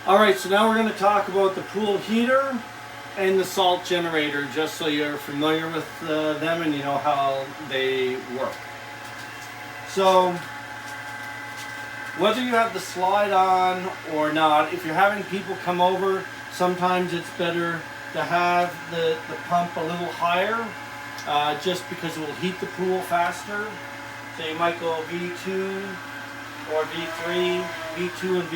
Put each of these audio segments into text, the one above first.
Alright, so now we're going to talk about the pool heater and the salt generator, just so you're familiar with them and you know how they work. So, whether you have the slide on or not, if you're having people come over, sometimes it's better to have the pump a little higher, just because it will heat the pool faster. So you might go V2 or V3, V2 and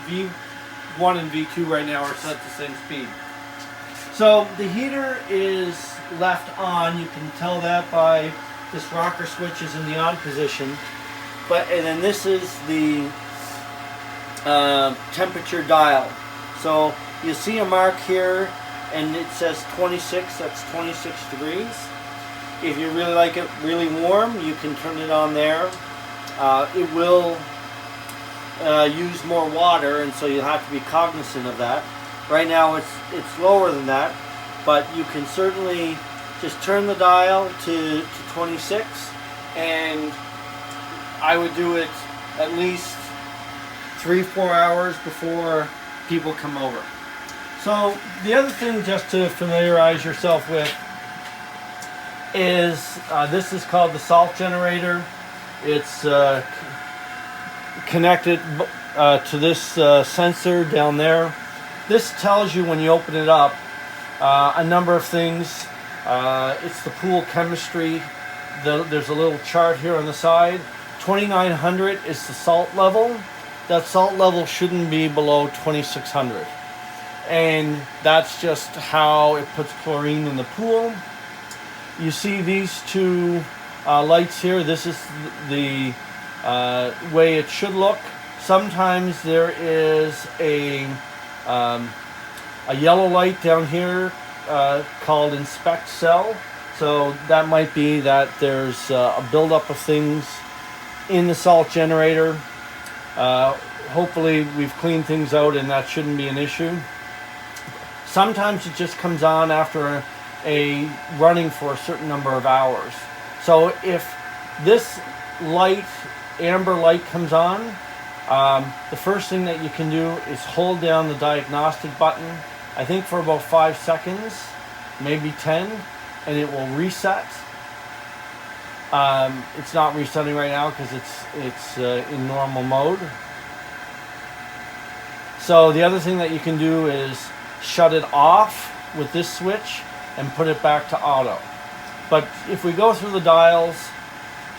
V1 and V2 right now are set the same speed. So the heater is left on. You can tell that by this rocker switch is in the on position. And then this is the temperature dial. So you see a mark here and it says 26, that's 26 degrees. If you really like it really warm, you can turn it on there. It will use more water, and so you'll have to be cognizant of that. Right now it's lower than that, but you can certainly just turn the dial to 26, and I would do it at least 3-4 hours before people come over. So the other thing just to familiarize yourself with is this is called the salt generator. It's connected to this sensor down there. This tells you when you open it up a number of things. It's the pool chemistry. There's a little chart here on the side. 2900 is the salt level. That salt level shouldn't be below 2600. And that's just how it puts chlorine in the pool. You see these two lights here. This is the way it should look. Sometimes there is a yellow light down here called inspect cell. So that might be that there's a buildup of things in the salt generator. Hopefully we've cleaned things out and that shouldn't be an issue. Sometimes it just comes on after a running for a certain number of hours. So if this light, amber light, comes on, the first thing that you can do is hold down the diagnostic button, I think for about 5 seconds, maybe 10, and it will reset. It's not resetting right now because it's in normal mode. So the other thing that you can do is shut it off with this switch and put it back to auto. But if we go through the dials,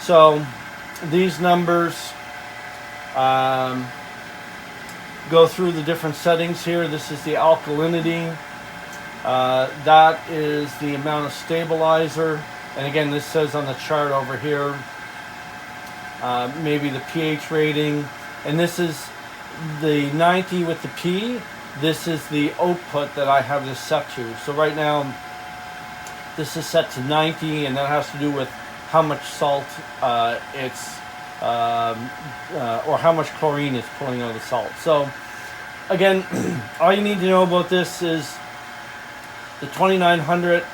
so these numbers go through the different settings here. This is the alkalinity. That is the amount of stabilizer. And again, this says on the chart over here, maybe the pH rating. And this is the 90 with the P. This is the output that I have this set to. So right now, this is set to 90, and that has to do with how much salt or how much chlorine it's pulling out of the salt. So again, all you need to know about this is the 2900.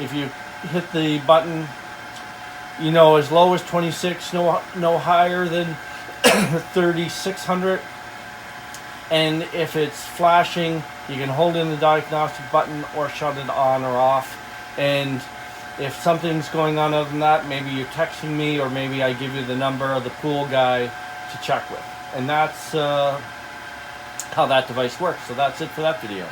If you hit the button, you know, as low as 26, no higher than 3600. And if it's flashing, you can hold in the diagnostic button or shut it on or off. And if something's going on other than that, maybe you're texting me, or maybe I give you the number of the pool guy to check with. And that's how that device works. So that's it for that video.